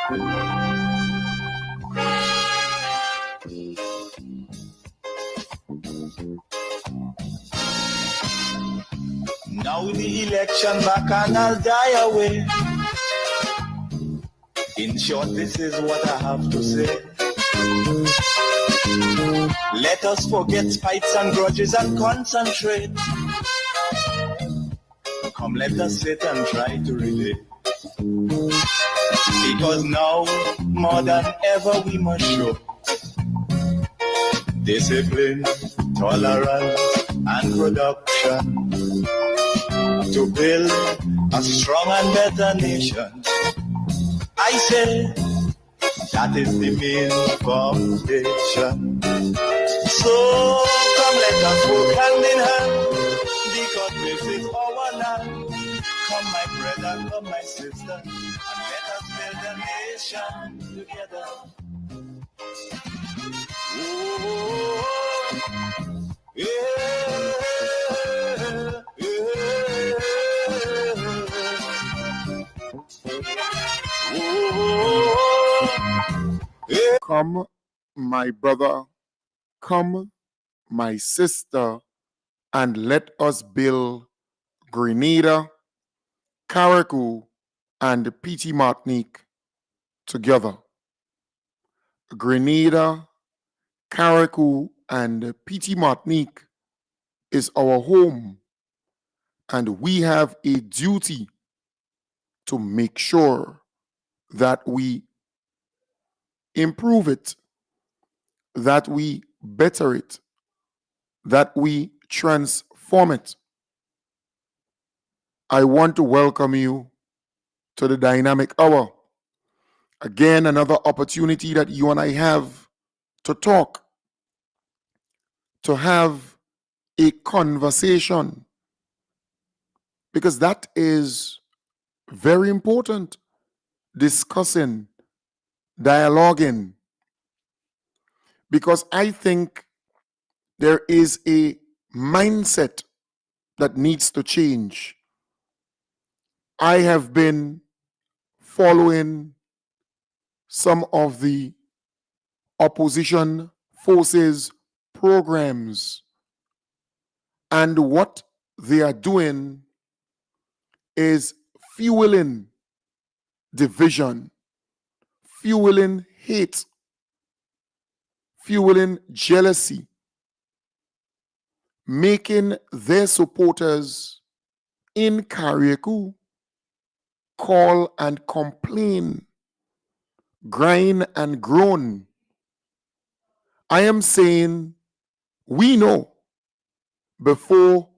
Now the election back and I'll die away. In short, this is what I have to say. Let us forget spites and grudges and concentrate. Come, let us sit and try to relate. Because now, more than ever, we must show discipline, tolerance, and production to build a strong and better nation. I say that is the main foundation. So come, let us work hand in hand, because this is our land. Come, my brother, come, my sister, and let us build a nation together. Oh, yeah, yeah, oh, yeah. Come, my brother, come, my sister, and let us build Grenada, Carriacou, and Petite Martinique together. Grenada, Carriacou, and Petite Martinique is our home, and we have a duty to make sure that we improve it, that we better it, that we transform it. I want to welcome you to the Dynamic Hour. Again, another opportunity that you and I have to talk, to have a conversation, because that is very important. Discussing, dialoguing, because I think there is a mindset that needs to change. I have been following some of the opposition forces programs, and what they are doing is fueling division, fueling hate, fueling jealousy, making their supporters in Carriacou call and complain, grind and groan. I am saying we know before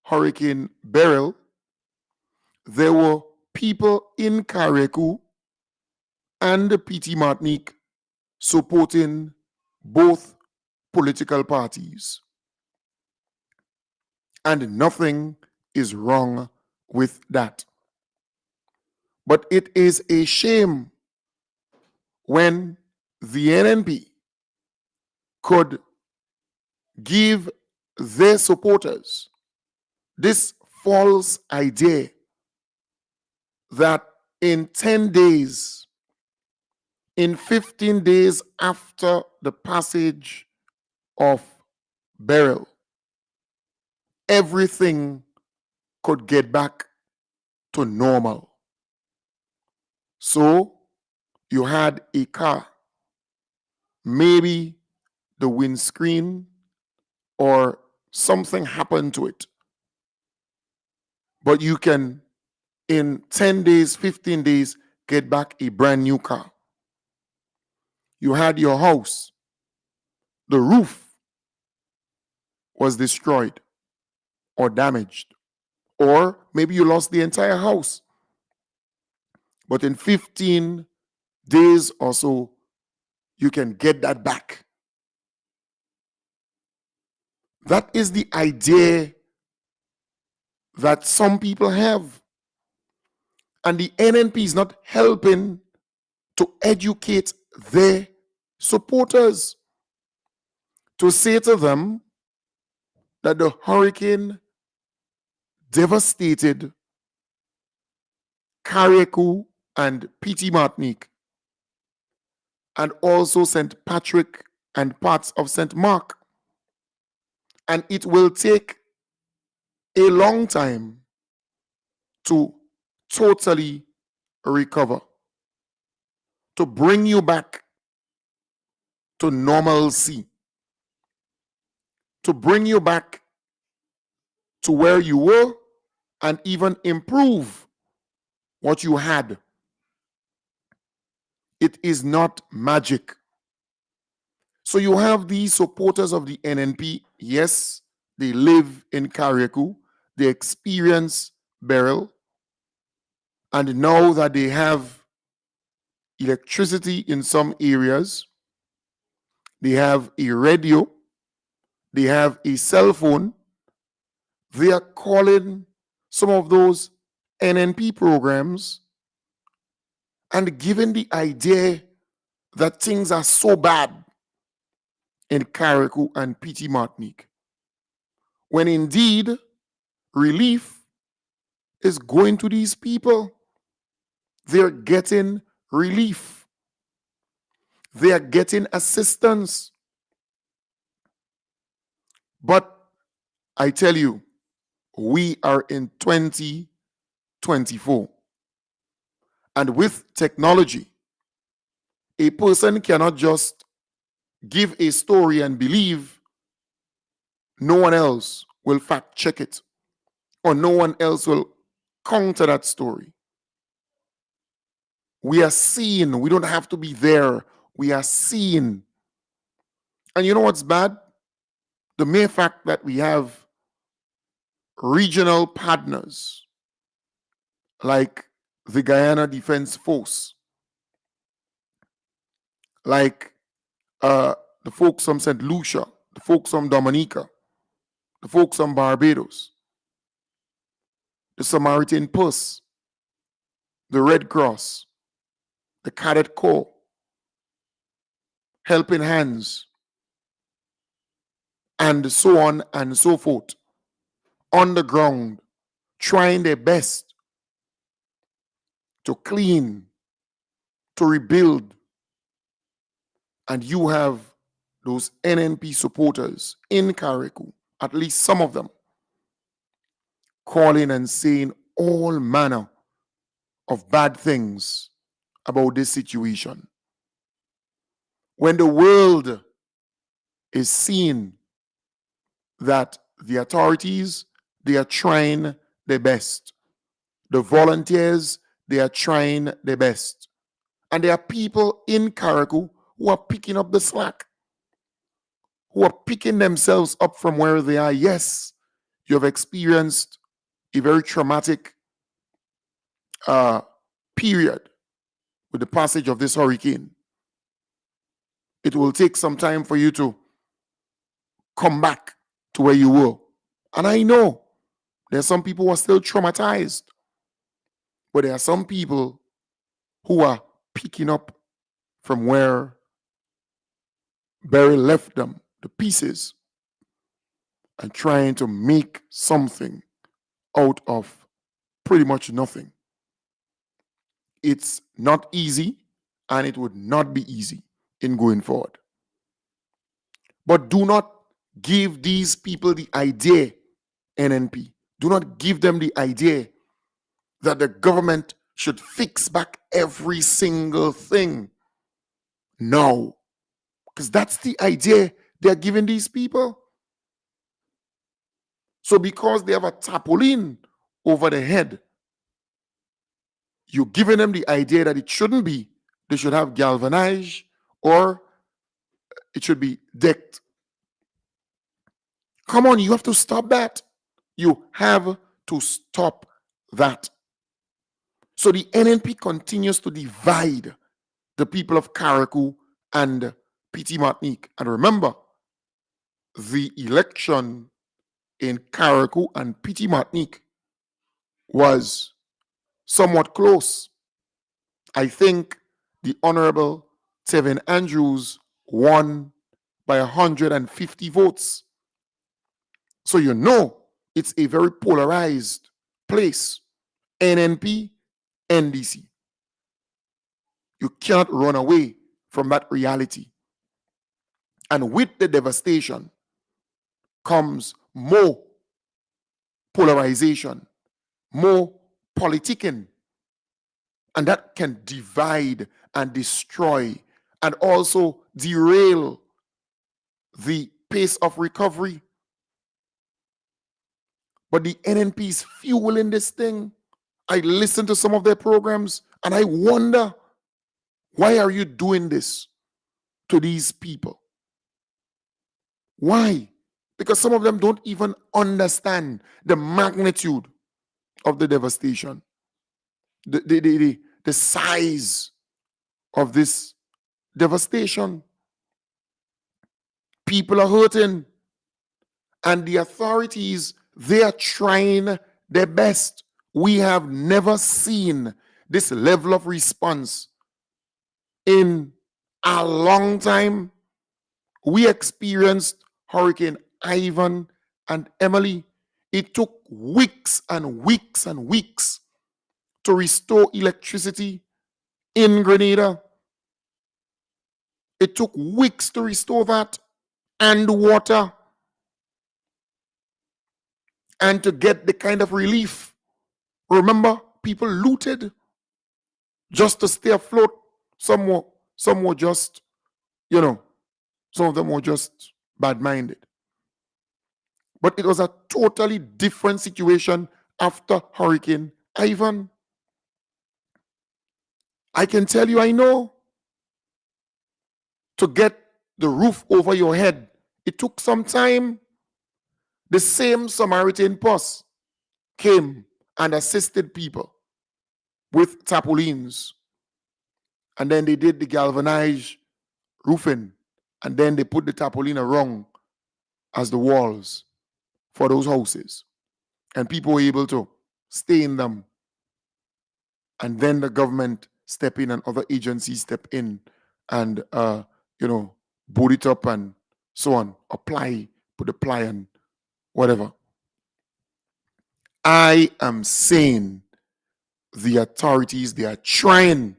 Hurricane Beryl, there were people in Carriacou and the Petite Martinique supporting both political parties. And nothing is wrong with that. But it is a shame when the NNP could give their supporters this false idea that in 10 days, in 15 days after the passage of Beryl, everything could get back to normal. So you had a car, maybe the windscreen or something happened to it, but you can, in 10 days, 15 days, get back a brand new car. You had your house, the roof was destroyed or damaged, or maybe you lost the entire house. But in 15 days or so, you can get that back. That is the idea that some people have. And the NNP is not helping to educate their supporters, to say to them that the hurricane devastated Carriacou and Petite Martinique, and also St. Patrick and parts of St. Mark. And it will take a long time to totally recover, to bring you back to normalcy, to bring you back to where you were and even improve what you had. It is not magic. So you have these supporters of the NNP. Yes, they live in Carriacou. They experience Beryl. And now that they have electricity in some areas, they have a radio, they have a cell phone, they are calling some of those NNP programs and giving the idea that things are so bad in Carriacou and Petite Martinique, when indeed relief is going to these people. They're getting relief. They are getting assistance. But I tell you, we are in 2024. And with technology, a person cannot just give a story and believe no one else will fact check it, or no one else will counter that story. We are seeing, we don't have to be there. We are seeing. And you know what's bad? The mere fact that we have regional partners like the Guyana Defense Force, like the folks from St. Lucia, the folks from Dominica, the folks from Barbados, the Samaritan Purse, the Red Cross, the Cadet Corps, Helping Hands, and so on and so forth, on the ground, trying their best to clean, to rebuild. And you have those NNP supporters in Carriacou, at least some of them, calling and saying all manner of bad things about this situation. When the world is seeing that the authorities, they are trying their best. The volunteers, they are trying their best. And there are people in Carriacou who are picking up the slack, who are picking themselves up from where they are. Yes, you have experienced a very traumatic period with the passage of this hurricane. It will take some time for you to come back to where you were. And I know there are some people who are still traumatized, but there are some people who are picking up from where Barry left them, the pieces, and trying to make something out of pretty much nothing. It's not easy, and it would not be easy in going forward. But do not give these people the idea, NNP, do not give them the idea that the government should fix back every single thing. No, because that's the idea they're giving these people. So because they have a tarpaulin over the head, you're giving them the idea that it shouldn't be. They should have galvanized, or it should be decked. Come on, you have to stop that. You have to stop that. So the NNP continues to divide the people of Carriacou and Petite Martinique. And remember, the election in Carriacou and Petite Martinique was somewhat close. I think the Honorable Tevin Andrews won by 150 votes. So you know it's a very polarized place. NNP, NDC. You cannot run away from that reality. And with the devastation comes more polarization, more politicking, and that can divide and destroy and also derail the pace of recovery. But the NNP is fueling this thing. I listen to some of their programs and I wonder, why are you doing this to these people? Why? Because some of them don't even understand the magnitude of the devastation, the size of this devastation. People are hurting, and the authorities, they are trying their best. We have never seen this level of response in a long time. We experienced Hurricane Ivan and Emily. It took weeks and weeks and weeks to restore electricity in Grenada. It took weeks to restore that, and water, and to get the kind of relief. Remember, people looted just to stay afloat. Some were just, some of them were just bad-minded. But it was a totally different situation after Hurricane Ivan. I can tell you, I know, to get the roof over your head, it took some time. The same Samaritan Purse came and assisted people with tarpaulins. And then they did the galvanized roofing. And then they put the tarpaulin around as the walls for those houses. And people were able to stay in them. And then the government step in and other agencies step in and, board it up and so on. Apply, put the ply and whatever. I am saying the authorities, they are trying.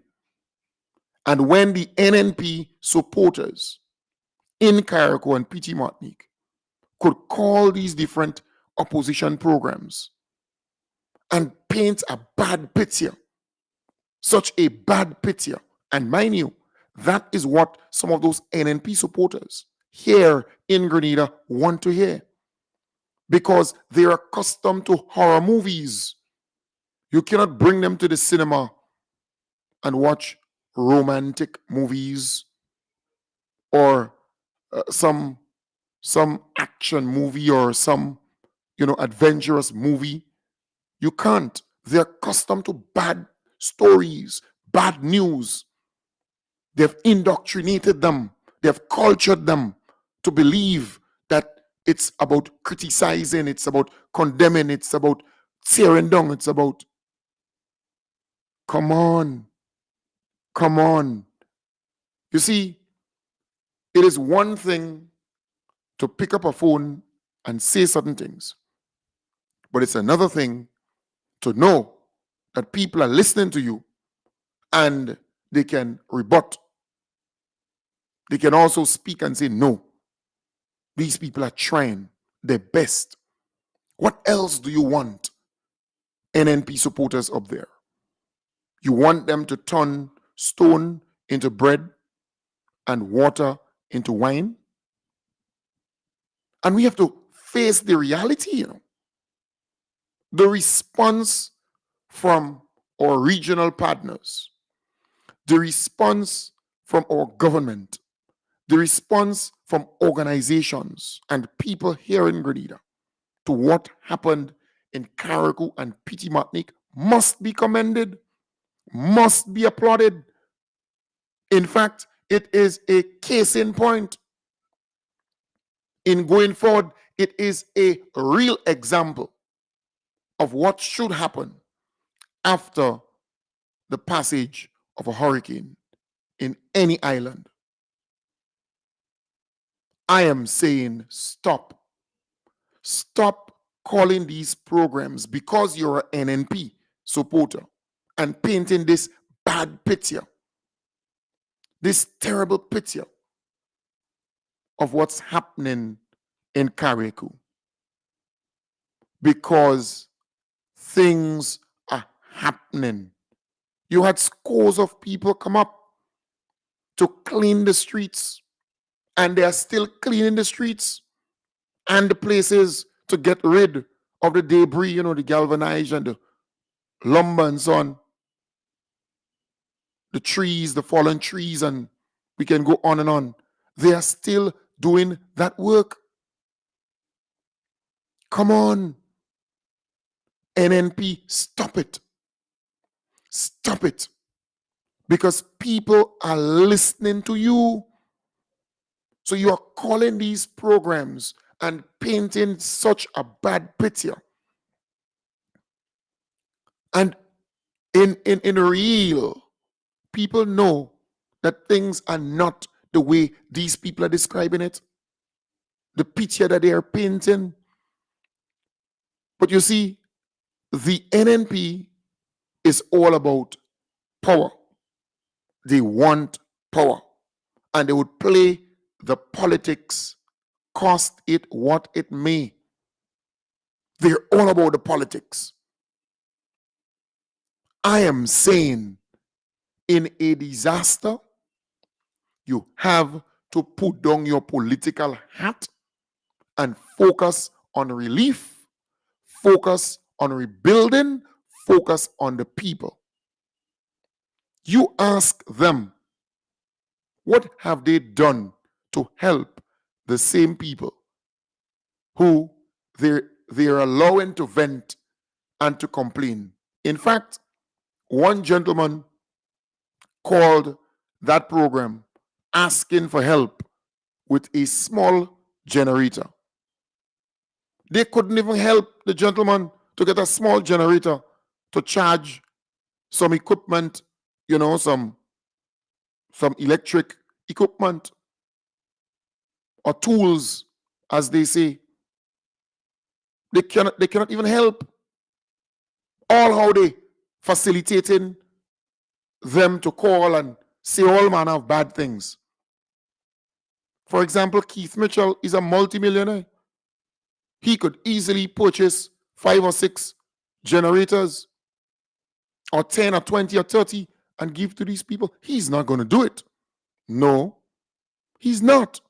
And when the NNP supporters in Carriacou and PT Martinique could call these different opposition programs and paint a bad picture, such a bad picture, and mind you, that is what some of those NNP supporters here in Grenada want to hear, because they're accustomed to horror movies. You cannot bring them to the cinema and watch romantic movies or some action movie or some adventurous movie. You can't. They're accustomed to bad stories, bad news. They've indoctrinated them. They've cultured them to believe that it's about criticizing, it's about condemning, it's about tearing down, it's about, come on. You see, it is one thing to pick up a phone and say certain things, but it's another thing to know that people are listening to you and they can rebut. They can also speak and say, no, these people are trying their best. What else do you want, NNP supporters up there? You want them to turn stone into bread and water into wine? And we have to face the reality, The response from our regional partners, the response from our government, the response from organizations and people here in Grenada to what happened in Carriacou and PT Martinique must be commended, must be applauded. In fact, it is a case in point. In going forward, it is a real example of what should happen after the passage of a hurricane in any island. I am saying stop. Stop calling these programs, because you're an NNP supporter, and painting this bad picture. this terrible picture of what's happening in Carriacou, because things are happening. You had scores of people come up to clean the streets, and they are still cleaning the streets and the places to get rid of the debris, the galvanized and the lumber and so on, the trees, the fallen trees, and we can go on and on. They are still doing that work. Come on, NNP, stop it. Stop it. Because people are listening to you. So you are calling these programs and painting such a bad picture. And in real, people know that things are not the way these people are describing it, the picture that they are painting. But you see, the NNP is all about power. They want power, and they would play the politics, cost it what it may. They're all about the politics. I am saying, in a disaster, you have to put down your political hat and focus on relief, focus on rebuilding, focus on the people. You ask them, what have they done to help the same people who they're allowing to vent and to complain? In fact, one gentleman called that program asking for help with a small generator. They couldn't even help the gentleman to get a small generator to charge some equipment, some electric equipment or tools, as they say. They cannot even help. All how they facilitating them to call and say all manner of bad things. For example, Keith Mitchell is a multimillionaire. He could easily purchase 5 or 6 generators, or 10 or 20 or 30, and give to these people. He's not going to do it. No, he's not.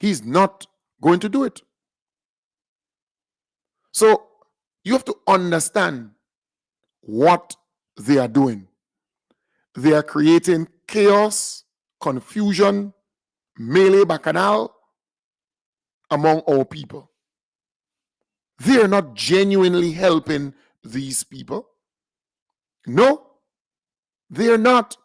He's not going to do it. So you have to understand what they are doing. They are creating chaos, confusion, melee bacchanal among our people. They are not genuinely helping these people. No, they are not.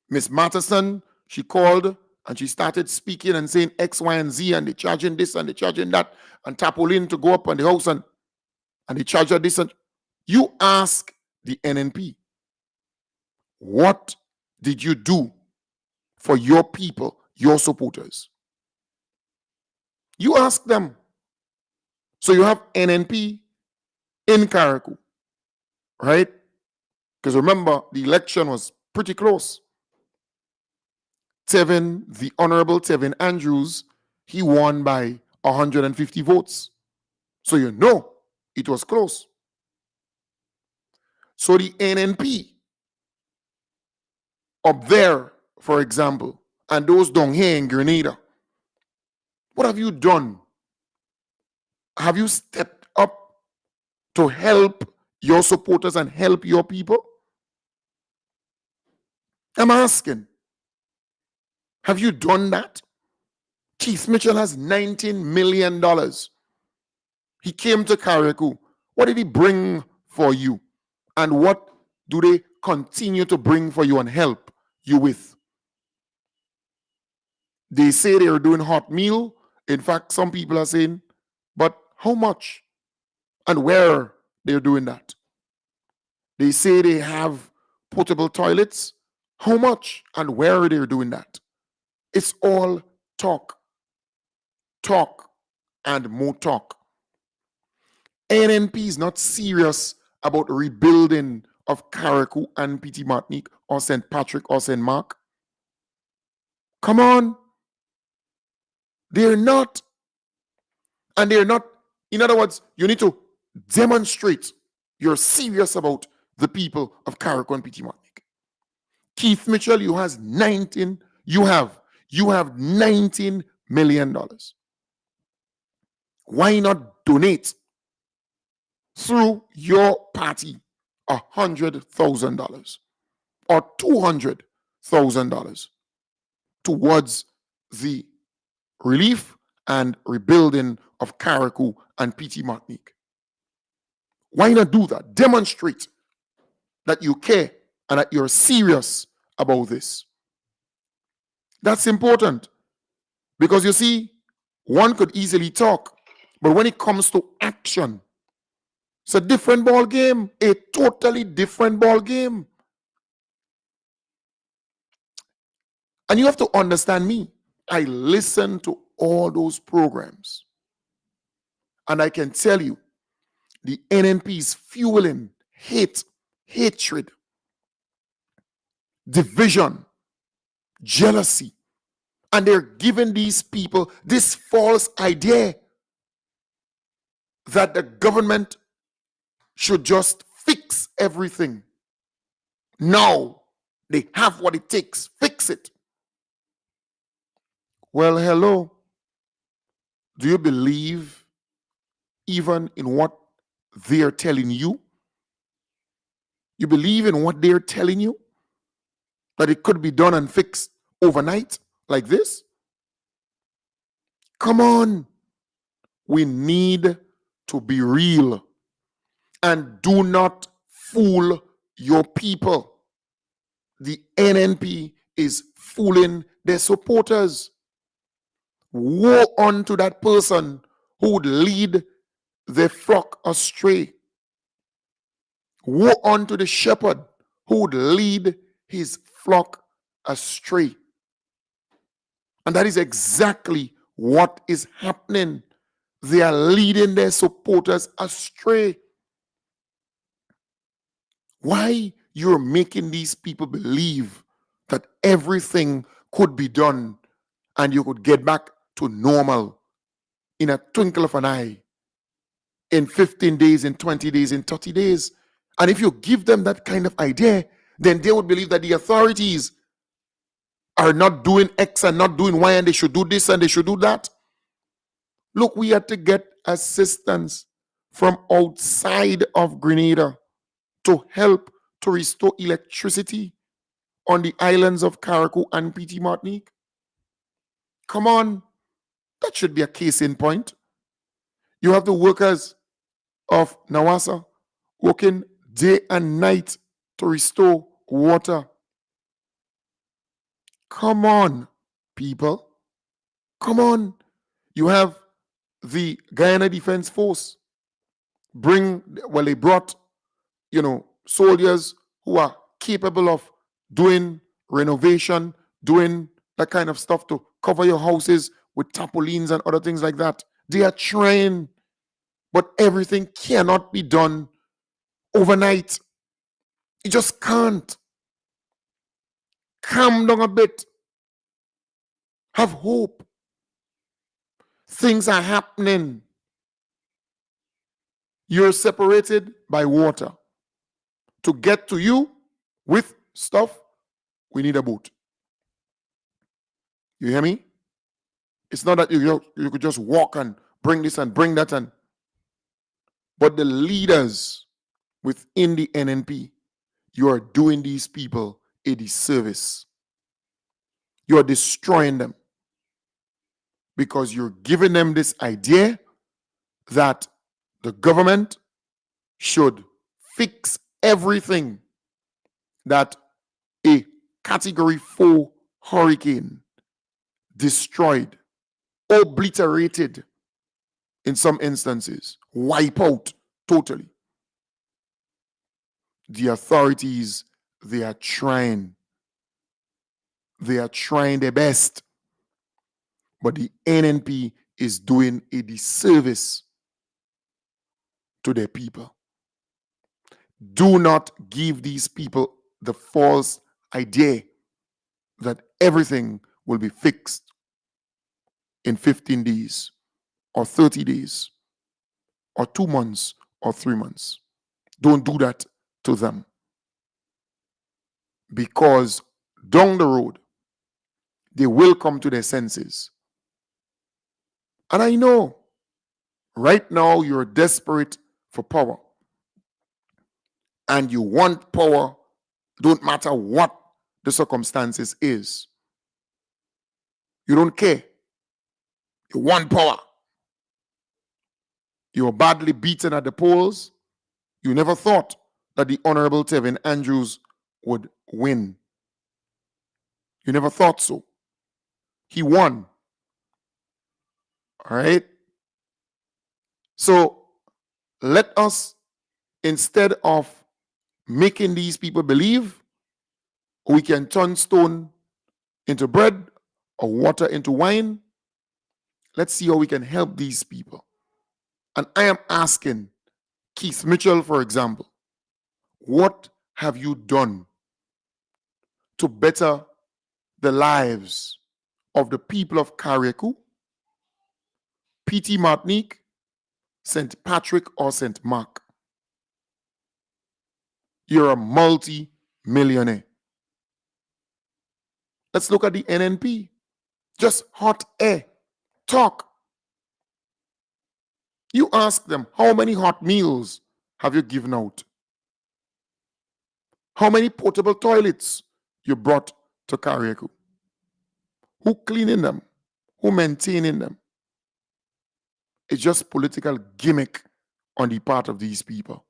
Miss Matheson, she called and she started speaking and saying X, Y, and Z, and they're charging this and they're charging that, and Tapolin to go up on the house and they charge her this. And you ask the NNP, what did you do for your people, your supporters? You ask them. So you have NNP in Carriacou, right? Because remember, the election was pretty close. The Honorable Tevin Andrews, he won by 150 votes. So you know it was close. So the NNP up there, for example, and those down here in Grenada, what have you done? Have you stepped up to help your supporters and help your people? I'm asking. Have you done that? Keith Mitchell has $19 million. He came to Carriacou. What did he bring for you? And what do they continue to bring for you and help you with? They say they are doing hot meal. In fact, some people are saying, but how much and where they're doing that? They say they have portable toilets. How much and where they're doing that? It's all talk. Talk and more talk. NNP is not serious about rebuilding of Carriacou and Petit Martinique or St. Patrick or St. Mark? Come on. They're not. And they're not. In other words, you need to demonstrate you're serious about the people of Carriacou and Petit Martinique. Keith Mitchell, you have $19 million. Why not donate through your party $100,000 or $200,000 towards the relief and rebuilding of Carriacou and Petit Martinique? Why not do that? Demonstrate that you care and that you're serious about this. That's important, because you see, one could easily talk, but when it comes to action, it's a different ball game, a totally different ball game. And you have to understand me. I listen to all those programs, and I can tell you, the NNP is fueling hate, hatred, division, jealousy. And they're giving these people this false idea that the government should just fix everything. No, they have what it takes. Fix it. Well, hello. Do you believe even in what they're telling you? You believe in what they're telling you? That it could be done and fixed overnight like this? Come on. We need to be real. And do not fool your people. The NNP is fooling their supporters. Woe unto that person who would lead their flock astray. Woe unto the shepherd who would lead his flock astray. And that is exactly what is happening. They are leading their supporters astray. Why you're making these people believe that everything could be done and you could get back to normal in a twinkle of an eye, in 15 days, in 20 days, in 30 days. And if you give them that kind of idea, then they would believe that the authorities are not doing X and not doing Y, and they should do this and they should do that. Look, we had to get assistance from outside of Grenada to help to restore electricity on the islands of Carriacou and Petit Martinique. Come on, that should be a case in point. You have the workers of Nawassa working day and night to restore water. Come on, people. Come on. You have the Guyana Defense Force they brought, soldiers who are capable of doing renovation, doing that kind of stuff to cover your houses with tarpaulins and other things like that. They are trying, but everything cannot be done overnight. You just can't. Calm down a bit. Have hope. Things are happening. You're separated by water. To get to you with stuff, we need a boat. You hear me? It's not that you could just walk and bring this and bring that, but the leaders within the NNP, you are doing these people a disservice. You are destroying them because you're giving them this idea that the government should fix everything that a Category 4 hurricane destroyed, obliterated, in some instances, wipe out totally. The authorities, they are trying. They are trying their best. But the NNP is doing a disservice to their people. Do not give these people the false idea that everything will be fixed in 15 days or 30 days or 2 months or 3 months. Don't do that to them, because down the road, they will come to their senses. And I know right now you're desperate for power and you want power, don't matter what the circumstances is. You don't care. You want power. You were badly beaten at the polls. You never thought that the Honorable Tevin Andrews would win. You never thought so. He won. All right? So let us, instead of making these people believe we can turn stone into bread or water into wine, let's see how we can help these people. And I am asking Keith Mitchell, for example, what have you done to better the lives of the people of Carriacou, Petite Martinique, St. Patrick, or St. Mark? You're a multi-millionaire. Let's look at the NNP. Just hot air. Talk. You ask them, how many hot meals have you given out? How many portable toilets you brought to Carriacou? Who cleaning them? Who maintaining them? It's just political gimmick on the part of these people.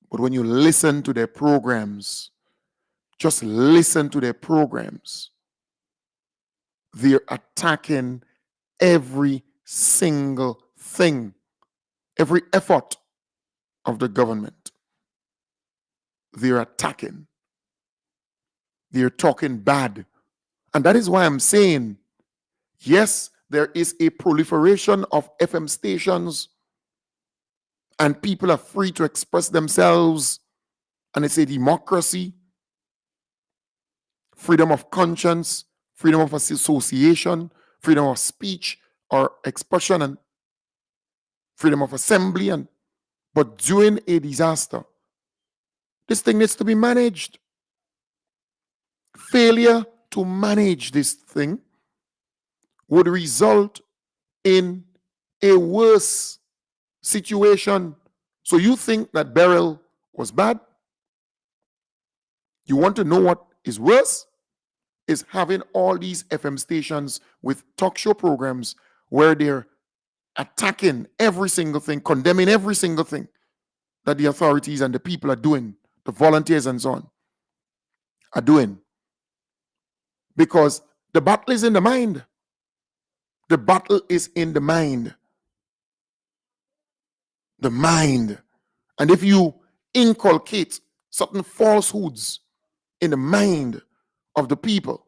But when you listen to their programs, just listen to their programs, they're attacking every single thing, every effort of the government. They're attacking. They're talking bad. And that is why I'm saying, yes, there is a proliferation of FM stations and people are free to express themselves, and it's a democracy, freedom of conscience, freedom of association, freedom of speech or expression, and freedom of assembly. But during a disaster, this thing needs to be managed. Failure to manage this thing would result in a worse situation. So you think that Beryl was bad? You want to know what is worse? Is having all these FM stations with talk show programs where they're attacking every single thing, condemning every single thing that the authorities and the people are doing, the volunteers and so on, are doing. Because the battle is in the mind. The battle is in the mind. The mind. And if you inculcate certain falsehoods in the mind of the people,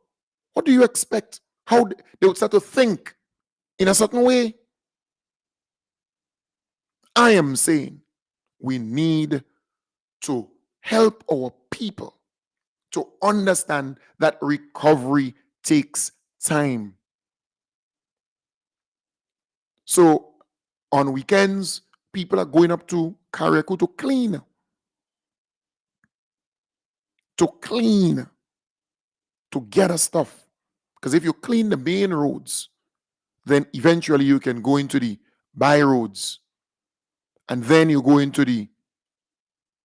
what do you expect? How they would start to think in a certain way? I am saying we need to help our people to understand that recovery takes time. So on weekends, people are going up to Carriacou to clean. To gather stuff. Because if you clean the main roads, then eventually you can go into the by roads. And then you go into the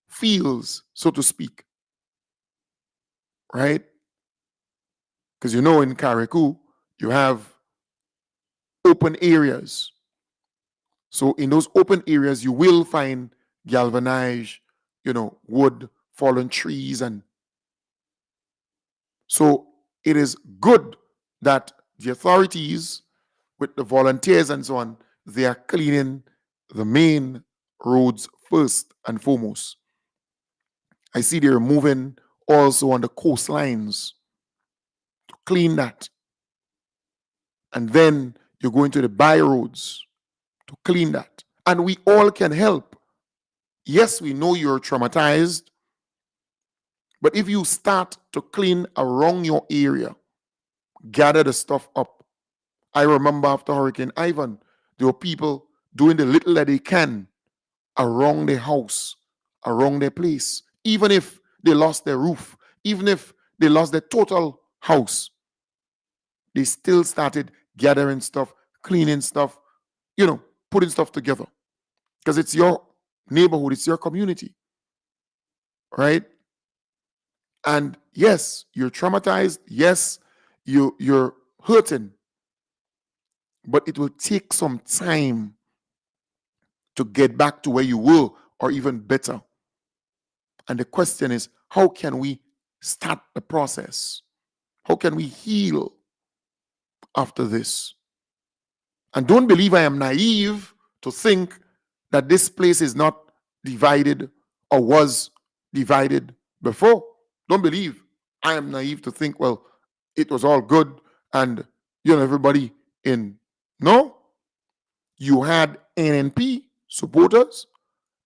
fields, so to speak. Right? Because in Carriacou, you have open areas. So in those open areas, you will find galvanized, wood, fallen trees. And so it is good that the authorities, with the volunteers and so on, they are cleaning the main roads first and foremost. I see they're moving also on the coastlines to clean that. And then you're going to the by roads to clean that. And we all can help. Yes, we know you're traumatized, but if you start to clean around your area, gather the stuff up. I remember after Hurricane Ivan, there were people doing the little that they can around their house, around their place, even if they lost their roof, even if they lost their total house, they still started gathering stuff, cleaning stuff, putting stuff together. Because it's your neighborhood, it's your community, right? And yes, you're traumatized. Yes, you're hurting, but it will take some time to get back to where you were or even better. And the question is, how can we start the process? How can we heal after this? And don't believe I am naive to think that this place is not divided or was divided before. Don't believe I am naive to think, well, it was all good and, everybody in. No, you had NNP supporters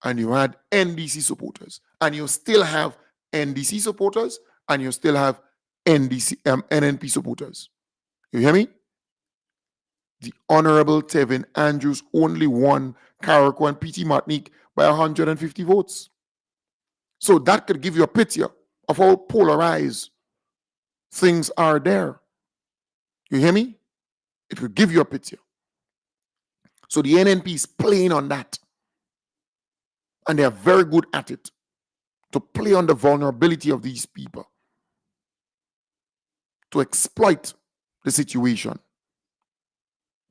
and you had NDC supporters, and you still have NDC supporters and you still have NNP supporters. You hear me? The Honorable Tevin Andrews only won Carriacou and PT Martinique by 150 votes. So that could give you a picture of how polarized things are there. You hear me? It could give you a picture. So the NNP is playing on that. And they are very good at it, to play on the vulnerability of these people, to exploit the situation.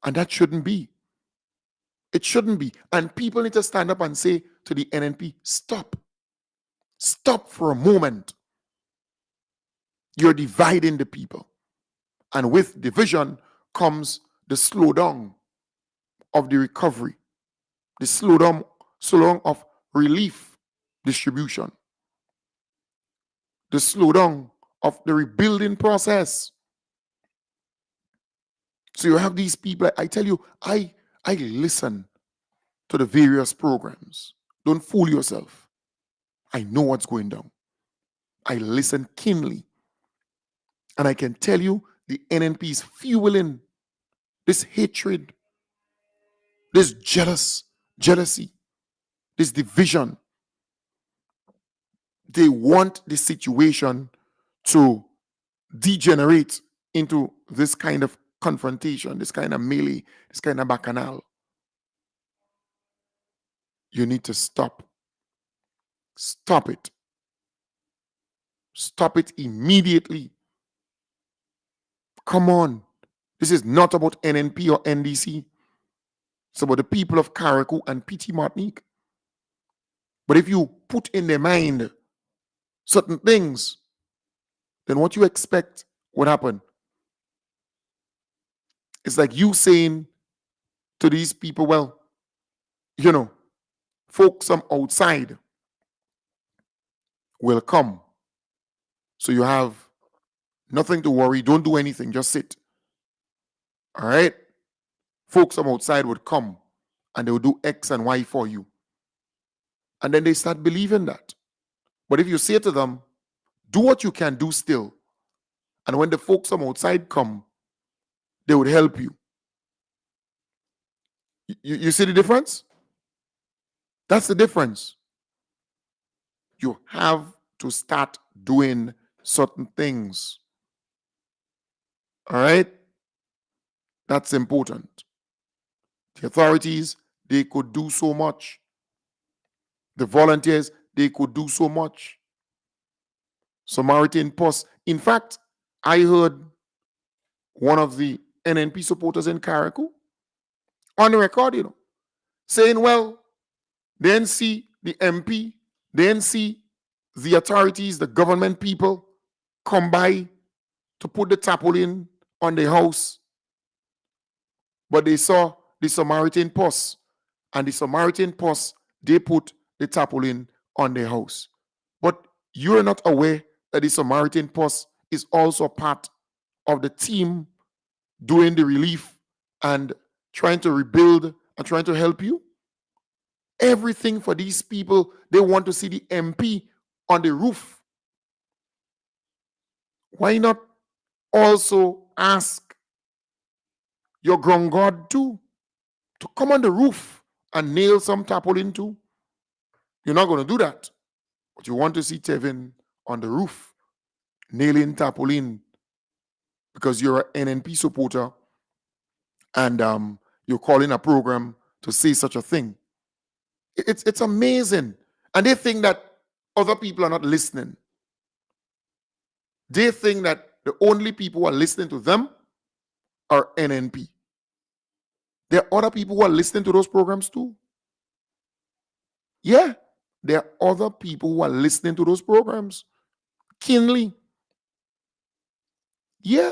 And that shouldn't be. It shouldn't be. And people need to stand up and say to the NNP, stop. Stop for a moment. You're dividing the people. And with division comes the slowdown of the recovery, the slowdown of relief distribution, the slowdown of the rebuilding process. So you have these people. I tell you, I listen to the various programs. Don't fool yourself. I know what's going down. I listen keenly. And I can tell you the NNP is fueling this hatred, this jealousy, this division. They want the situation to degenerate into this kind of confrontation, this kind of melee, this kind of bacchanal. You need to stop. Stop it. Stop it immediately. Come on. This is not about NNP or NDC. It's about the people of Carriacou and PT Martinique. But if you put in their mind certain things, then what you expect would happen. It's like you saying to these people, well, folks from outside will come. So you have nothing to worry. Don't do anything. Just sit. All right? Folks from outside would come and they will do X and Y for you. And then they start believing that. But if you say to them, do what you can do still, and when the folks from outside come, they would help you. You see the difference? That's the difference. You have to start doing certain things. All right? That's important. The authorities, they could do so much. The volunteers, they could do so much. Samaritan Post. In fact, I heard one of the NNP supporters in Carriacou on the record, saying, well, they didn't see the MP, they didn't see the authorities, the government people come by to put the tarpaulin on the house, but they saw the Samaritan Post, and the Samaritan Post, they put the tarpaulin on their house. But you're not aware that the Samaritan Post is also part of the team doing the relief and trying to rebuild and trying to help you? everything for these people. They want to see the MP on the roof. Why not also ask your ground guard too to come on the roof and nail some tarpaulin too? You're not going to do that. But you want to see Tevin on the roof nailing tarpaulin because you're an NNP supporter and you're calling a program to say such a thing. It's amazing. And they think that other people are not listening. They think that the only people who are listening to them are NNP. There are other people who are listening to those programs too. Yeah, there are other people who are listening to those programs. Keenly. Yeah.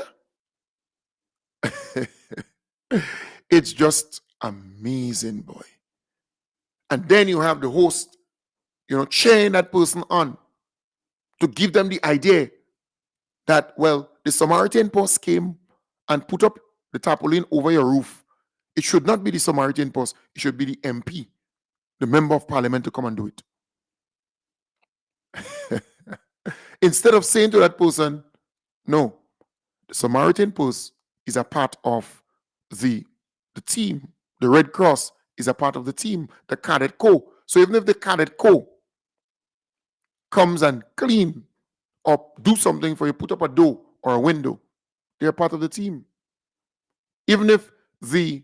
It's just amazing, boy. And then you have the host, cheering that person on to give them the idea that, well, the Samaritan Post came and put up the tarpaulin over your roof. It should not be the Samaritan Post. It should be the MP, the member of parliament, to come and do it. Instead of saying to that person, no, the Samaritan Post is a part of the team. The Red Cross is a part of the team, the Cadet Co. So even if the Cadet Co comes and clean or do something for you, put up a door or a window, they're part of the team. Even if the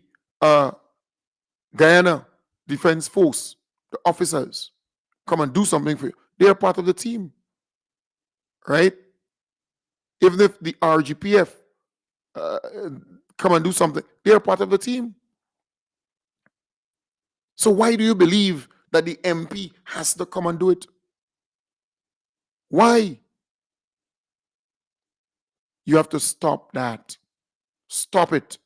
Guyana Defense Force, the officers, come and do something for you, they're part of the team. Right? Even if the RGPF come and do something, they're part of the team. So why do you believe that the MP has to come and do it? Why? You have to stop that. Stop it.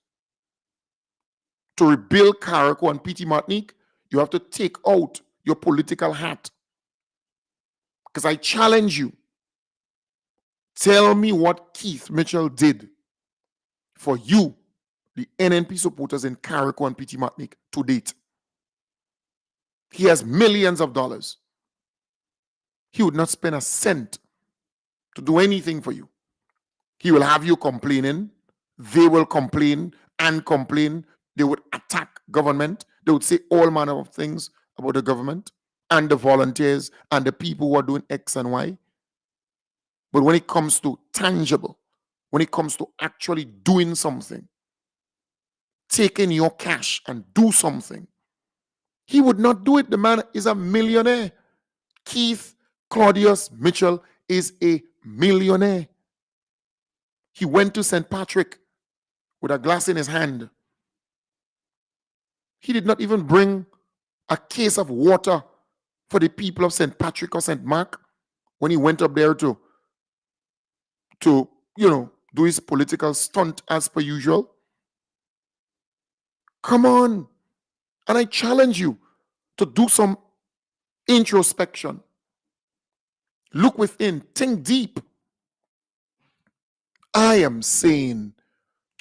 To rebuild Carriacou and PT Martinique, you have to take out your political hat. Because I challenge you. Tell me what Keith Mitchell did for you, the NNP supporters in Carriacou and PT Martinique, to date. He has millions of dollars. He would not spend a cent to do anything for you. He will have you complaining. They will complain and complain. They would attack government. They would say all manner of things about the government and the volunteers and the people who are doing X and Y. But when it comes to tangible, when it comes to actually doing something, taking your cash and do something, he would not do it. The man is a millionaire. Keith Claudius Mitchell is a millionaire. He went to St. Patrick with a glass in his hand. He did not even bring a case of water for the people of St. Patrick or St. Mark when he went up there to do his political stunt as per usual. Come on. And I challenge you to do some introspection. Look within. Think deep. I am saying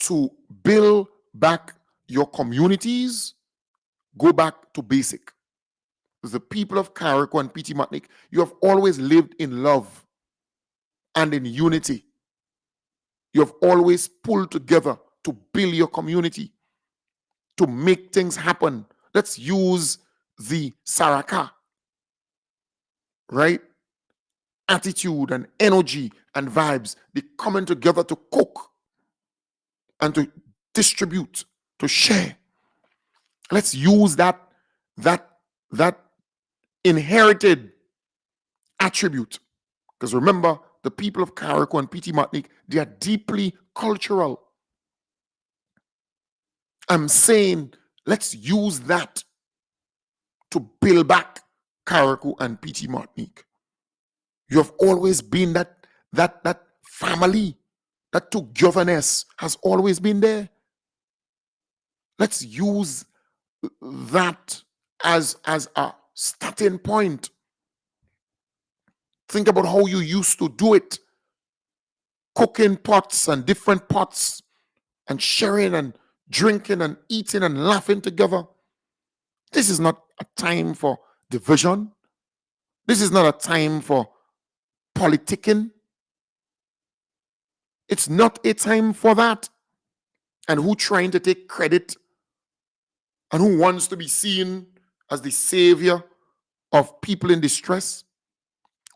to build back your communities, go back to basic. The people of Carriacou and PT Martinique, you have always lived in love and in unity. You have always pulled together to build your community, to make things happen. Let's use the Saraka, right? Attitude and energy and vibes, they coming together to cook and to distribute, to share. Let's use that inherited attribute. Because remember, the people of Carriacou and PT Martinique, they are deeply cultural. I'm saying let's use that to build back Carriacou and PT Martinique. You have always been that family, that togetherness has always been there. Let's use that as a starting point. Think about how you used to do it. Cooking pots and different pots and sharing and drinking and eating and laughing together. This is not a time for division. This is not a time for politicking. It's not a time for that. And who trying to take credit and who wants to be seen as the savior of people in distress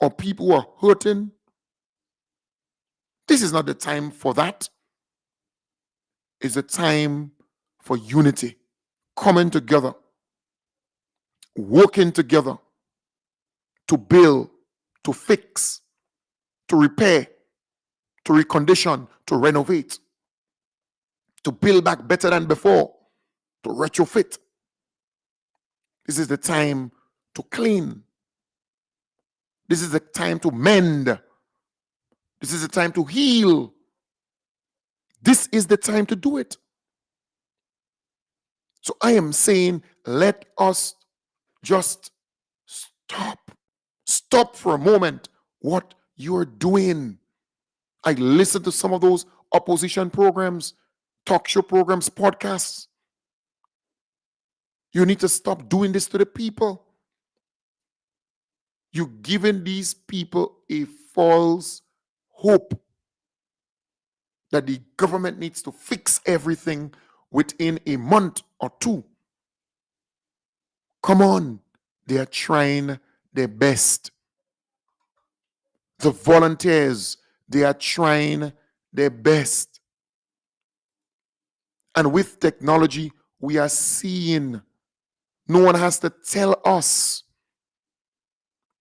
or people who are hurting. This is not the time for that. It's a time for unity, coming together, working together to build, to fix, to repair, to recondition, to renovate, to build back better than before, to retrofit. This is the time to clean. This is the time to mend. This is the time to heal. This is the time to do it. So I am saying, let us just stop. Stop for a moment what you're doing. I listen to some of those opposition programs, talk show programs, podcasts. You need to stop doing this to the people. You're giving these people a false hope that the government needs to fix everything within a month or two. Come on, they are trying their best. The volunteers, they are trying their best. And with technology, we are seeing. No one has to tell us.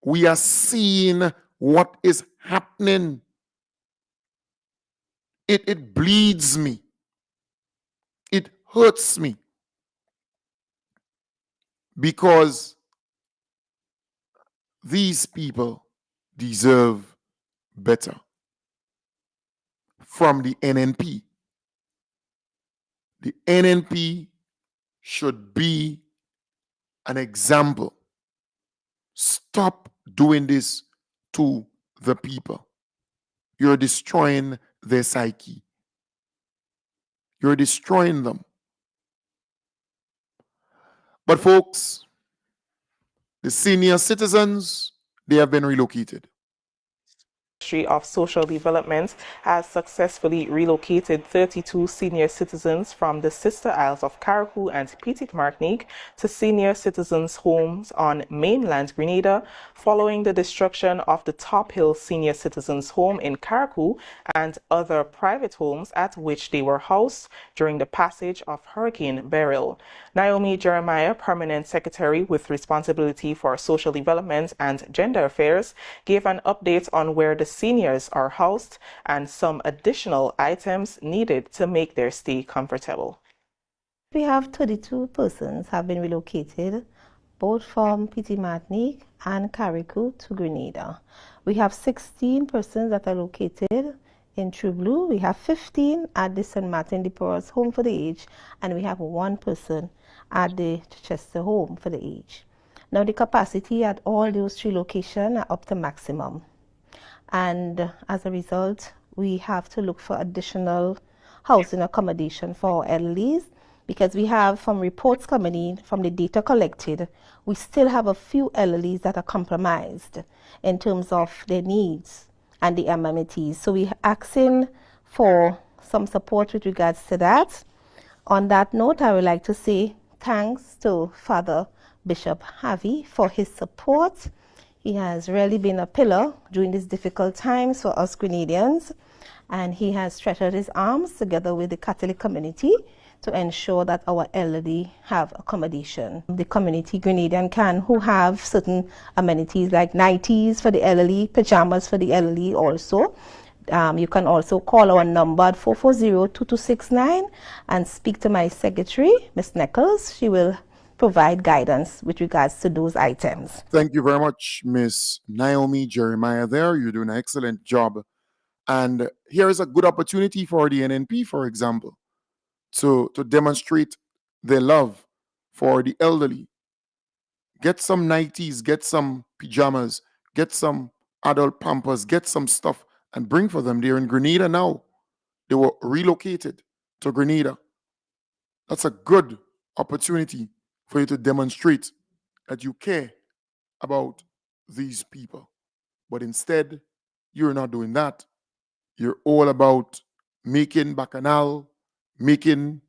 We are seeing what is happening. It bleeds me. It hurts me. Because these people deserve better. From the NNP. The NNP should be an example. Stop doing this to the people. You're destroying their psyche. You're destroying them. But folks, the senior citizens, they have been relocated. Ministry of Social Development has successfully relocated 32 senior citizens from the sister isles of Carriacou and Petite Martinique to senior citizens' homes on mainland Grenada following the destruction of the Top Hill Senior Citizens Home in Carriacou and other private homes at which they were housed during the passage of Hurricane Beryl. Naomi Jeremiah, Permanent Secretary with responsibility for social development and gender affairs, gave an update on where the seniors are housed and some additional items needed to make their stay comfortable. We have 32 persons have been relocated both from Petite Martinique and Carriacou to Grenada. We have 16 persons that are located in True Blue. We have 15 at the St. Martin de Porres Home for the Aged, and we have one person at the Chichester Home for the Aged. Now the capacity at all those 3 locations are up to maximum. And as a result, we have to look for additional housing accommodation for our elderlies, because we have, from reports coming in, from the data collected, we still have a few elderlies that are compromised in terms of their needs and the amenities. So we're asking for some support with regards to that. On that note, I would like to say thanks to Father Bishop Harvey for his support. He has really been a pillar during these difficult times for us Grenadians, and he has stretched out his arms together with the Catholic community to ensure that our elderly have accommodation. The community Grenadian who have certain amenities like nighties for the elderly, pajamas for the elderly also. You can also call our number at 440-2269 and speak to my secretary, Ms. Nichols. She will provide guidance with regards to those items. Thank you very much, Miss Naomi Jeremiah there. You're doing an excellent job. And here is a good opportunity for the NNP, for example, to demonstrate their love for the elderly. Get some nighties, get some pajamas, get some adult pampers, get some stuff and bring for them. They're in Grenada now. They were relocated to Grenada. That's a good opportunity for you to demonstrate that you care about these people. But instead, you're not doing that. You're all about making bacchanal, making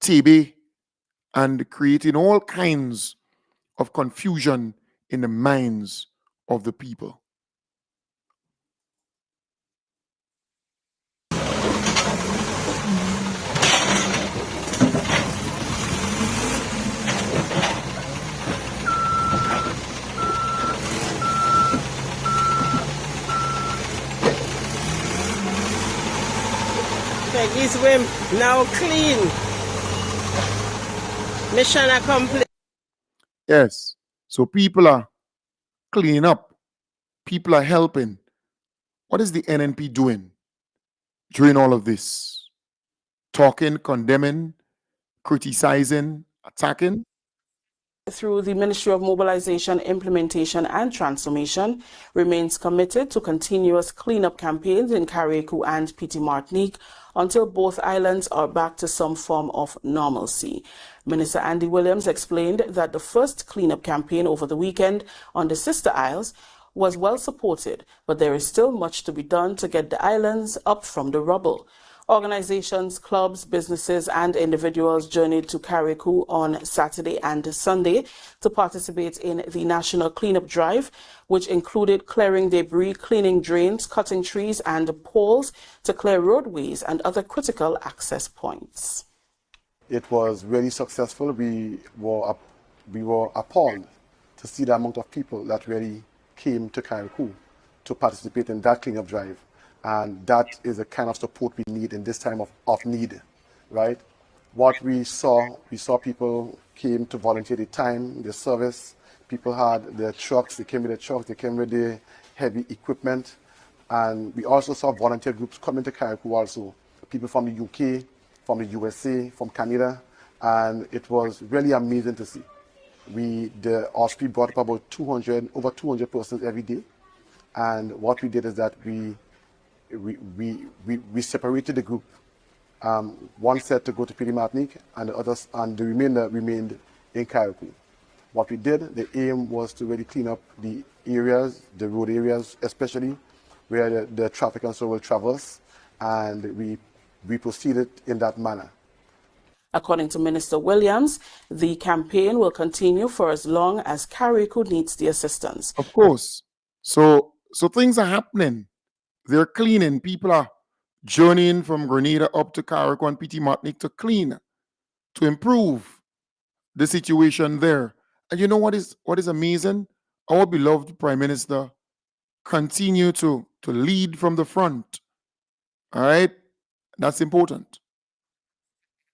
TB, and creating all kinds of confusion in the minds of the people. Peggy's Wim now clean. Mission accomplished. Yes. So people are cleaning up. People are helping. What is the NNP doing during all of this? Talking, condemning, criticizing, attacking? Through the Ministry of Mobilization, Implementation and Transformation, remains committed to continuous cleanup campaigns in Carriacou and Petite Martinique until both islands are back to some form of normalcy. Minister Andy Williams explained that the first cleanup campaign over the weekend on the sister isles was well supported, but there is still much to be done to get the islands up from the rubble. Organizations, clubs, businesses and individuals journeyed to Carriacou on Saturday and Sunday to participate in the National Cleanup Drive, which included clearing debris, cleaning drains, cutting trees and poles to clear roadways and other critical access points. It was really successful. We were appalled to see the amount of people that really came to Carriacou to participate in that cleanup drive. And that is the kind of support we need in this time of need, right? What we saw people came to volunteer their time, their service. People had their trucks, they came with their trucks, they came with their heavy equipment. And we also saw volunteer groups coming to Carriacou also. People from the UK, from the USA, from Canada. And it was really amazing to see. The Osprey brought up about over 200 persons every day. And what we did is that we separated the group. One set to go to Petite Martinique, and the remainder remained in Carriacou. What we did, the aim was to really clean up the areas, the road areas, especially where the traffic and so will traverse, and we proceeded in that manner. According to Minister Williams, the campaign will continue for as long as Carriacou needs the assistance. Of course. So things are happening. They're cleaning. People are journeying from Grenada up to Carriacou and Petite Martinique to clean, to improve the situation there. And you know what is amazing? Our beloved Prime Minister continue to lead from the front. All right? That's important.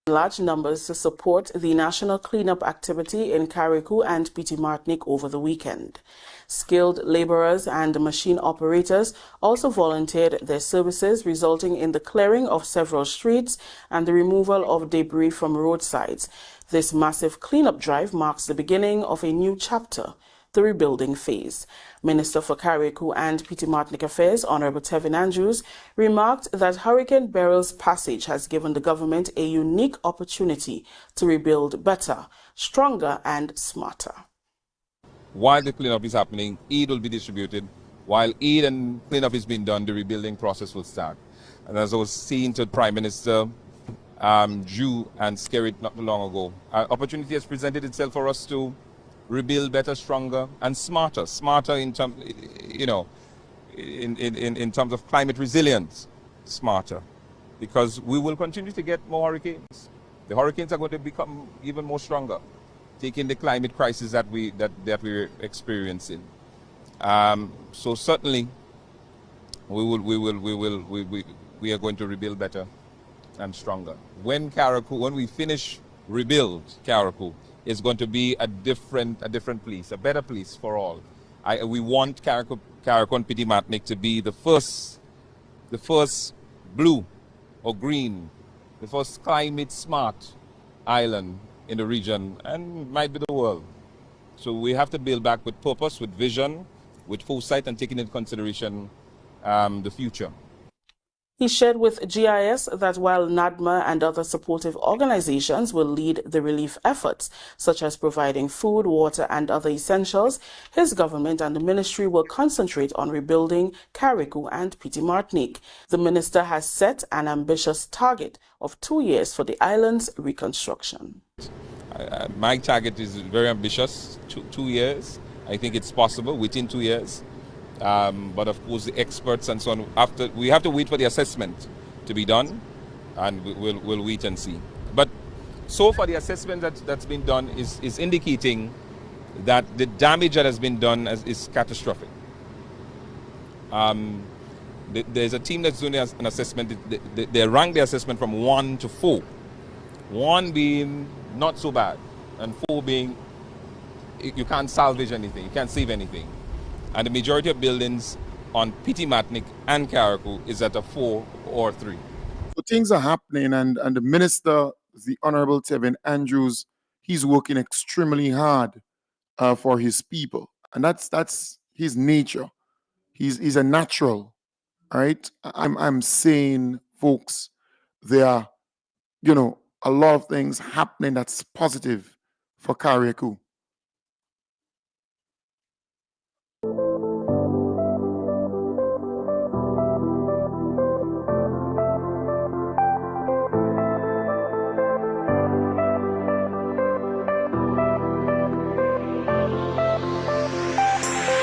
Large numbers to support the national cleanup activity in Carriacou and Petite Martinique over the weekend. Skilled laborers and machine operators also volunteered their services, resulting in the clearing of several streets and the removal of debris from roadsides. This massive cleanup drive marks the beginning of a new chapter, the rebuilding phase. Minister for Carriacou and Petite Martinique Affairs, Honorable Tevin Andrews, remarked that Hurricane Beryl's passage has given the government a unique opportunity to rebuild better, stronger and smarter. While the cleanup is happening, aid will be distributed. While aid and cleanup is being done, the rebuilding process will start. And as I was saying to the Prime Minister, Drew and Skerrit not too long ago, an opportunity has presented itself for us to rebuild better, stronger, and smarter. Smarter in terms, in terms of climate resilience. Smarter, because we will continue to get more hurricanes. The hurricanes are going to become even more stronger, taking the climate crisis that we're experiencing. So certainly, we are going to rebuild better and stronger. When we finish rebuild Carriacou, is going to be a different place, a better place for all. We want Carriacou and Petite Martinique to be the first blue or green, the first climate smart island in the region and might be the world. So we have to build back with purpose, with vision, with foresight and taking into consideration the future. He shared with GIS that while NADMA and other supportive organizations will lead the relief efforts, such as providing food, water, and other essentials, his government and the ministry will concentrate on rebuilding Carriacou and Petite Martinique. The minister has set an ambitious target of 2 years for the island's reconstruction. My target is very ambitious, 2 years. I think it's possible within 2 years. But of course, the experts and so on, we have to wait for the assessment to be done, and we'll wait and see. But so far, the assessment that's been done is indicating that the damage that has been done is catastrophic. There's a team that's doing an assessment. They rank the assessment from 1 to 4. 1 being not so bad, and 4 being you can't salvage anything, you can't save anything. And the majority of buildings on Petite Martinique and Carriacou is at a 4 or 3. So things are happening, and the minister, the Honorable Tevin Andrews, he's working extremely hard for his people, and that's his nature. He's a natural, right? I'm saying, folks, there are, a lot of things happening that's positive for Carriacou.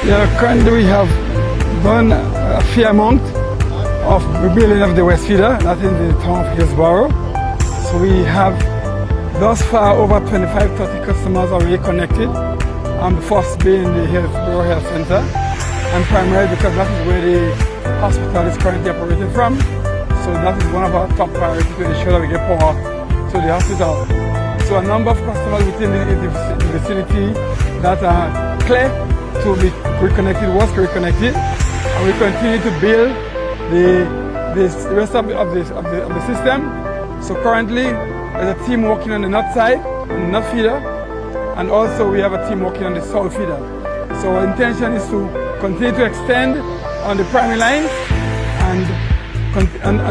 Yeah, currently we have done a fair amount of rebuilding of the West Feeder, not in the town of Hillsborough. So we have thus far over 25-30 customers already connected. The first being the Hillsborough Health Center, and primarily because that is where the hospital is currently operating from. So that is one of our top priorities, to ensure that we get power to the hospital. So a number of customers within the vicinity that are clear to be reconnected was reconnected, and we continue to build the rest of the system. So currently there's a team working on the north side, on the north feeder, and also we have a team working on the south feeder. So our intention is to continue to extend on the primary lines and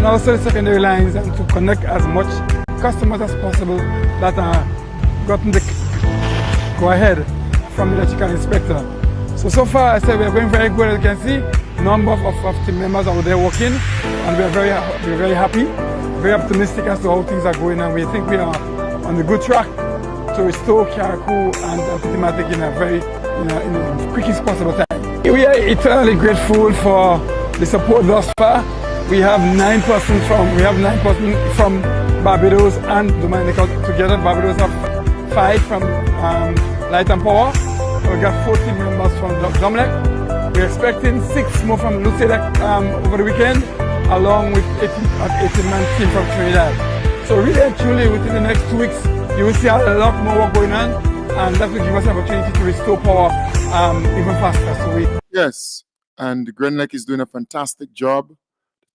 also the secondary lines, and to connect as much customers as possible that are gotten the go ahead from the electrical inspector. So far, I said we are going very good. As you can see, number of team members are there working, and we're very happy, very optimistic as to how things are going, and we think we are on the good track to restore Carriacou and Petite Martinique in the quickest possible time. We are eternally grateful for the support thus far. We have 9 persons from Barbados and Dominica together. Barbados have 5 from Light and Power. We got 14 members from Dominic. We're expecting 6 more from Lucidec over the weekend, along with 18-man team from Trinidad. So really and truly, within the next 2 weeks, you will see a lot more work going on, and that will give us an opportunity to restore power even faster. Yes, and Grenlec is doing a fantastic job. The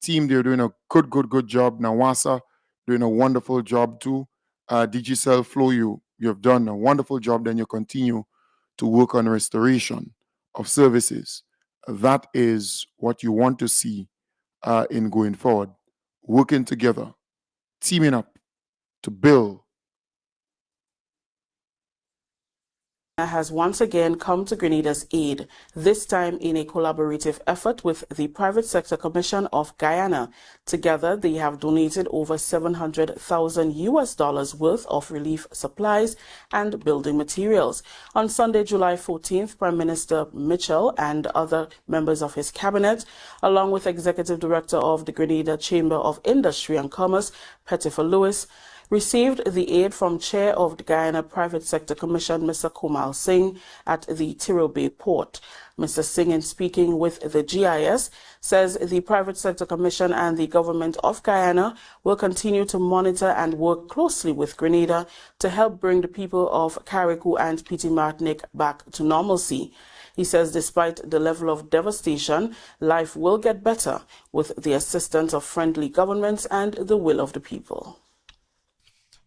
team, they're doing a good job. Nawasa doing a wonderful job too. Digicel Flow, you have done a wonderful job. Then you continue to work on restoration of services. That is what you want to see in going forward. Working together, teaming up to build. Has once again come to Grenada's aid, this time in a collaborative effort with the Private Sector Commission of Guyana. Together, they have donated over $700,000 worth of relief supplies and building materials. On Sunday, July 14th, Prime Minister Mitchell and other members of his cabinet, along with Executive Director of the Grenada Chamber of Industry and Commerce, Pettifer Lewis, received the aid from Chair of the Guyana Private Sector Commission, Mr. Komal Singh, at the Tiro Bay Port. Mr. Singh, in speaking with the GIS, says the Private Sector Commission and the Government of Guyana will continue to monitor and work closely with Grenada to help bring the people of Carriacou and Petite Martinique back to normalcy. He says despite the level of devastation, life will get better with the assistance of friendly governments and the will of the people.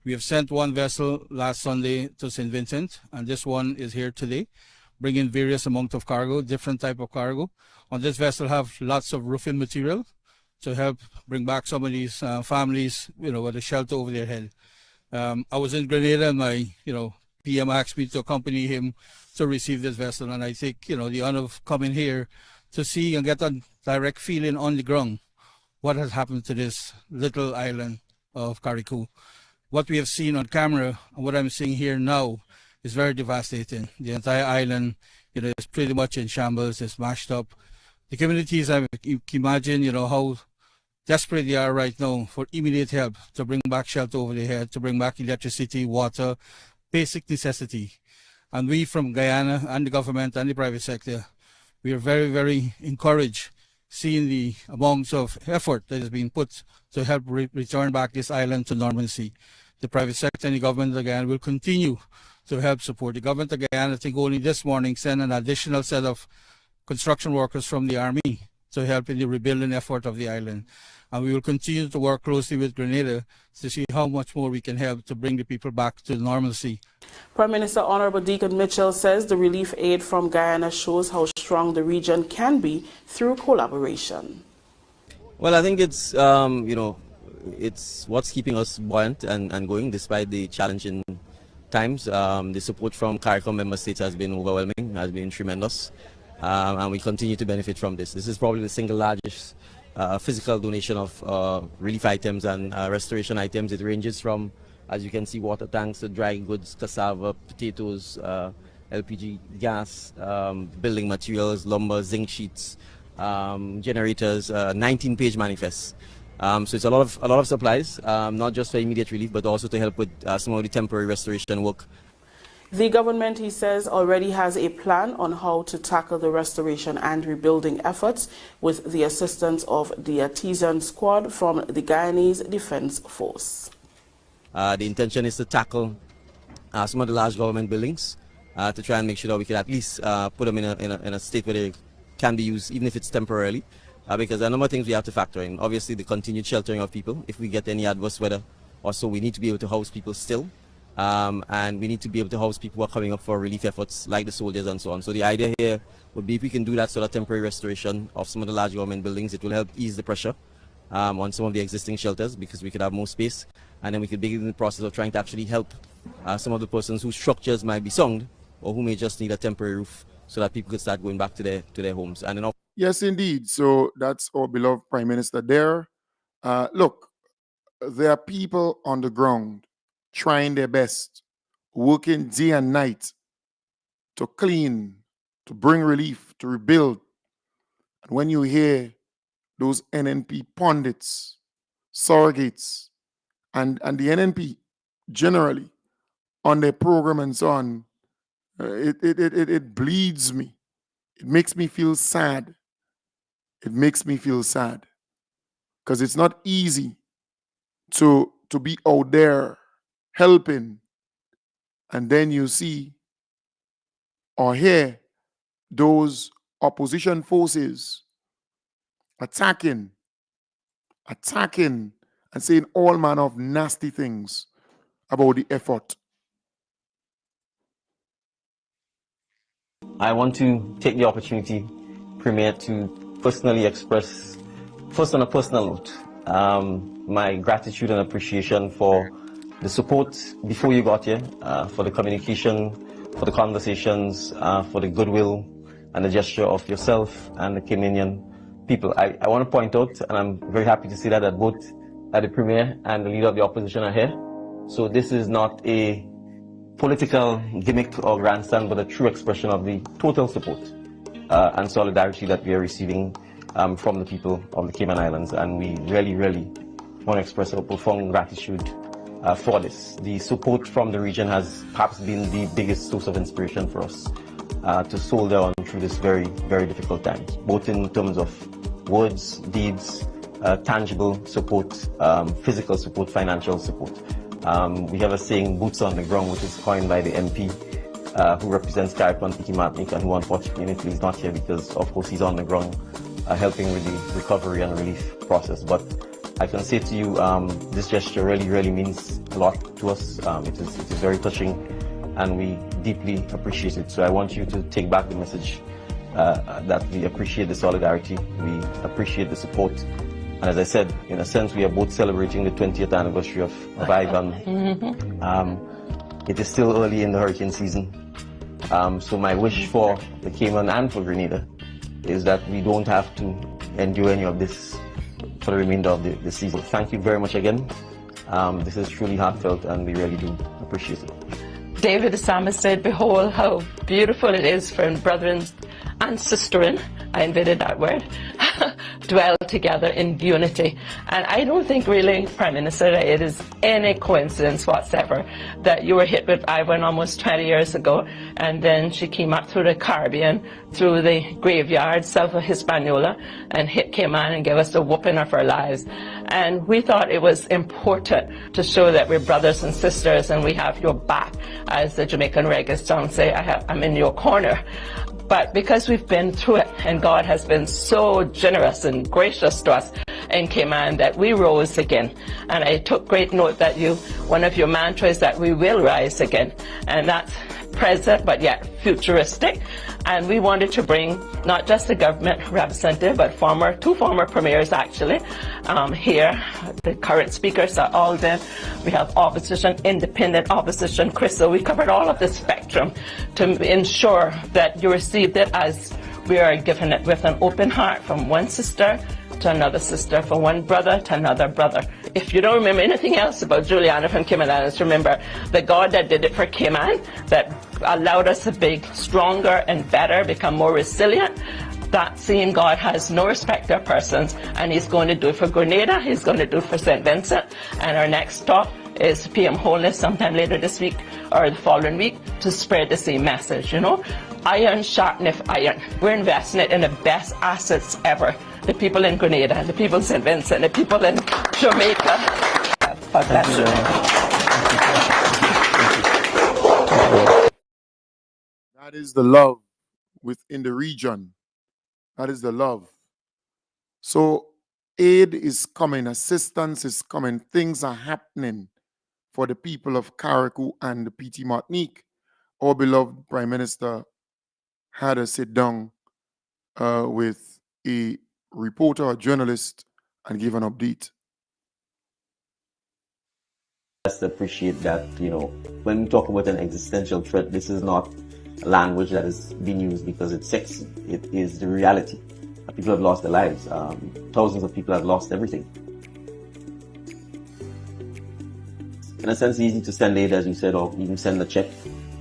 We have sent one vessel last Sunday to St. Vincent, and this one is here today, bringing various amount of cargo, different type of cargo. On this vessel have lots of roofing material, to help bring back some of these families, with a shelter over their head. I was in Grenada, and my, PM asked me to accompany him to receive this vessel, and I take, the honor of coming here to see and get a direct feeling on the ground what has happened to this little island of Carriacou. What we have seen on camera and what I'm seeing here now is very devastating. The entire island, is pretty much in shambles. It's mashed up. The communities, you can imagine, how desperate they are right now for immediate help to bring back shelter over their head, to bring back electricity, water, basic necessity. And we from Guyana and the government and the private sector, we are very, very encouraged seeing the amounts of effort that is being put to help return back this island to normalcy. The private sector and the government of Guyana will continue to help support. The government of Guyana, I think only this morning, sent an additional set of construction workers from the army to help in the rebuilding effort of the island. And we will continue to work closely with Grenada to see how much more we can help to bring the people back to normalcy. Prime Minister Honorable Deacon Mitchell says the relief aid from Guyana shows how strong the region can be through collaboration. Well, I think it's, it's what's keeping us buoyant and going despite the challenging times. The support from CARICOM member states has been overwhelming, has been tremendous, and we continue to benefit from this. This is probably the single largest physical donation of relief items and restoration items. It ranges from, as you can see, water tanks to dry goods, cassava, potatoes, LPG gas, building materials, lumber, zinc sheets, generators, 19-page manifests. So it's a lot of supplies, not just for immediate relief, but also to help with some of the temporary restoration work. The government, he says, already has a plan on how to tackle the restoration and rebuilding efforts with the assistance of the Artisan Squad from the Guyanese Defense Force. The intention is to tackle some of the large government buildings to try and make sure that we can at least put them in a state where they can be used, even if it's temporarily. Because there are a number of things we have to factor in. Obviously, the continued sheltering of people. If we get any adverse weather or so, we need to be able to house people still. And we need to be able to house people who are coming up for relief efforts, like the soldiers and so on. So the idea here would be if we can do that sort of temporary restoration of some of the large government buildings, it will help ease the pressure on some of the existing shelters, because we could have more space. And then we could begin the process of trying to actually help some of the persons whose structures might be sound or who may just need a temporary roof, so that people could start going back to their homes. And then Yes, indeed. So that's our beloved Prime Minister there. Look, there are people on the ground trying their best, working day and night to clean, to bring relief, to rebuild. And when you hear those NNP pundits, surrogates, and the NNP generally on their program and so on, it bleeds me. It makes me feel sad. It makes me feel sad, because it's not easy to be out there helping, and then you see or hear those opposition forces attacking and saying all manner of nasty things about the effort. I want to take the opportunity, Premier, to personally express, first on a personal note, my gratitude and appreciation for the support before you got here, for the communication, for the conversations, for the goodwill and the gesture of yourself and the Kenyan people. I want to point out, and I'm very happy to see that both the Premier and the Leader of the Opposition are here. So this is not a political gimmick or grandstand, but a true expression of the total support and solidarity that we are receiving from the people of the Cayman Islands, and we really, really want to express our profound gratitude for this. The support from the region has perhaps been the biggest source of inspiration for us to soldier on through this very, very difficult time, both in terms of words, deeds, tangible support, physical support, financial support. We have a saying, boots on the ground, which is coined by the MP who represents Carriacou and Petite Martinique, and who unfortunately is not here because, of course, he's on the ground helping with the recovery and relief process. But I can say to you, this gesture really, really means a lot to us. It is very touching, and we deeply appreciate it. So I want you to take back the message that we appreciate the solidarity, we appreciate the support, And as I said, in a sense, we are both celebrating the 20th anniversary of Ivan. It is still early in the hurricane season. So my wish for the Cayman and for Grenada is that we don't have to endure any of this for the remainder of the season. Thank you very much again. This is truly heartfelt and we really do appreciate it. David the psalmist said, "Behold how beautiful it is for brethren and sisterin," I invented that word, dwell together in unity. And I don't think really, Prime Minister, that it is any coincidence whatsoever that you were hit with Ivan almost 20 years ago, and then she came up through the Caribbean, through the graveyard south of Hispaniola, and hit Cayman and gave us the whooping of our lives. And we thought it was important to show that we're brothers and sisters and we have your back. As the Jamaican reggae song say, I'm in your corner. But because we've been through it and God has been so generous and gracious to us in Cayman that we rose again. And I took great note that one of your mantras that we will rise again. And that's present but yet futuristic. And we wanted to bring not just the government representative, but two former premiers actually here. The current speakers are all there. We have opposition, independent opposition, Crystal. We covered all of the spectrum to ensure that you received it as we are given it with an open heart, from one sister to another sister, from one brother to another brother. If you don't remember anything else about Juliana from Cayman Islands, remember the God that did it for Cayman, that allowed us to be stronger and better, become more resilient. That same God has no respect of persons, and He's going to do it for Grenada, He's going to do it for St. Vincent, and our next stop is PM Holness sometime later this week or the following week to spread the same message, Iron sharpeneth iron. We're investing it in the best assets ever. The people in Grenada, the people in St. Vincent, the people in Jamaica. God bless you. That is the love within the region. That is the love. So aid is coming, assistance is coming, things are happening for the people of Carriacou and the PT Martinique. Our beloved Prime Minister had a sit down with a reporter, a journalist, and give an update. Just appreciate that, when we talk about an existential threat, this is not a language that is being used because it's sexy. It is the reality. People have lost their lives. Thousands of people have lost everything. In a sense, it's easy to send aid, as you said, or even send a check.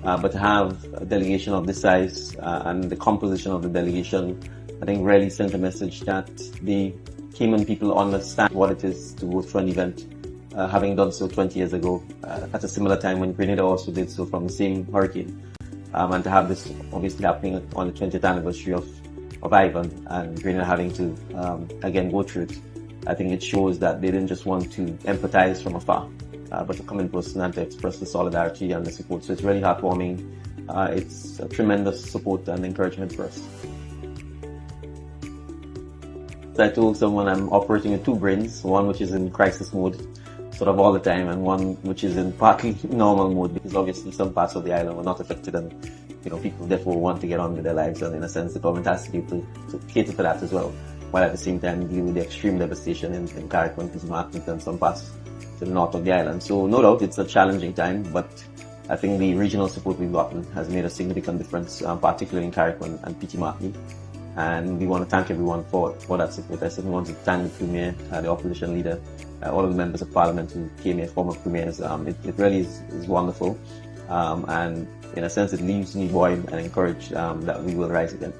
But to have a delegation of this size and the composition of the delegation, I think really sent a message that the Cayman people understand what it is to go through an event, having done so 20 years ago, at a similar time when Grenada also did so from the same hurricane. And to have this obviously happening on the 20th anniversary of Ivan and Grenada having to, again, go through it, I think it shows that they didn't just want to empathize from afar, but to come in person and to express the solidarity and the support. So it's really heartwarming. It's a tremendous support and encouragement for us. So I told someone I'm operating with two brains, one which is in crisis mode sort of all the time, and one which is in partly normal mode, because obviously some parts of the island were not affected and people therefore want to get on with their lives, and in a sense the government has to be able to cater for that as well, while at the same time deal with the extreme devastation in Carriacou and PT Martinique and some parts to the north of the island. So no doubt it's a challenging time, but I think the regional support we've gotten has made a significant difference, particularly in Carriacou and PT Martinique. And we want to thank everyone for that support. I certainly want to thank the Premier, the opposition leader, all of the members of Parliament who came here, former Premiers. It really is wonderful. And in a sense, it leaves me buoyant and encouraged that we will rise again.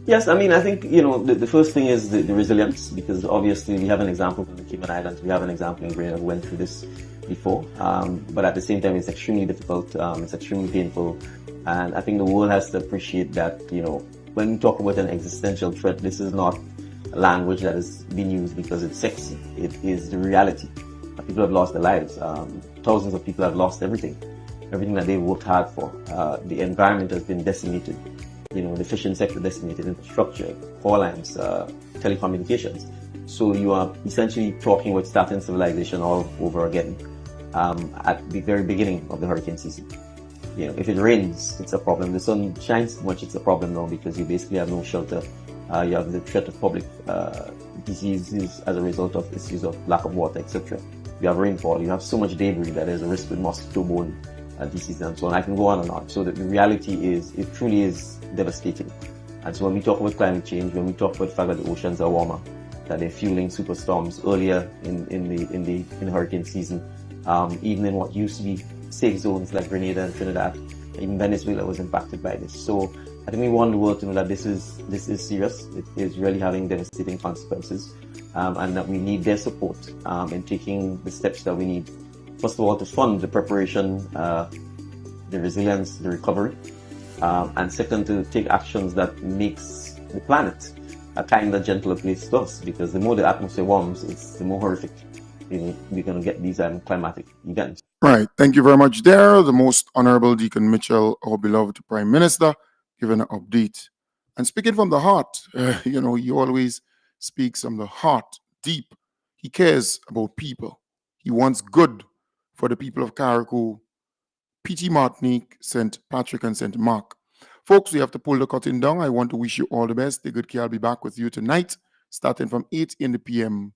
Yes, I think, the first thing is the resilience, because obviously we have an example in the Cayman Islands, we have an example in Grenada who went through this before. But at the same time, it's extremely difficult, it's extremely painful. And I think the world has to appreciate that, when we talk about an existential threat, this is not a language that is being used because it's sexy. It is the reality. People have lost their lives. Thousands of people have lost everything that they worked hard for. The environment has been decimated. The fishing sector decimated, infrastructure, power lines, telecommunications. So you are essentially talking about starting civilization all over again at the very beginning of the hurricane season. If it rains, it's a problem. The sun shines too much, it's a problem now, because you basically have no shelter You have the threat of public diseases as a result of issues of lack of water, etc. You have rainfall. You have so much debris that there's a risk with mosquito-borne diseases and so on. I can go on and on. So the reality is, it truly is devastating. And so when we talk about climate change, when we talk about the fact that the oceans are warmer, that they're fueling superstorms earlier in hurricane season, even in what used to be safe zones like Grenada and Trinidad, even Venezuela was impacted by this. So I think we want the world to know that this is serious. It is really having devastating consequences, and that we need their support in taking the steps that we need. First of all, to fund the preparation, the resilience, the recovery, and second, to take actions that makes the planet a kinder, gentler place to us, because the more the atmosphere warms, it's the more horrific we're going to get these climatic events. Right. Thank you very much there. The Most Honorable Deacon Mitchell, our beloved Prime Minister, giving an update. And speaking from the heart, he always speaks from the heart, deep. He cares about people. He wants good for the people of Carriacou, PT Martinique, St. Patrick, and St. Mark. Folks, we have to pull the curtain down. I want to wish you all the best. Stay good care. I'll be back with you tonight, starting from 8 in the p.m.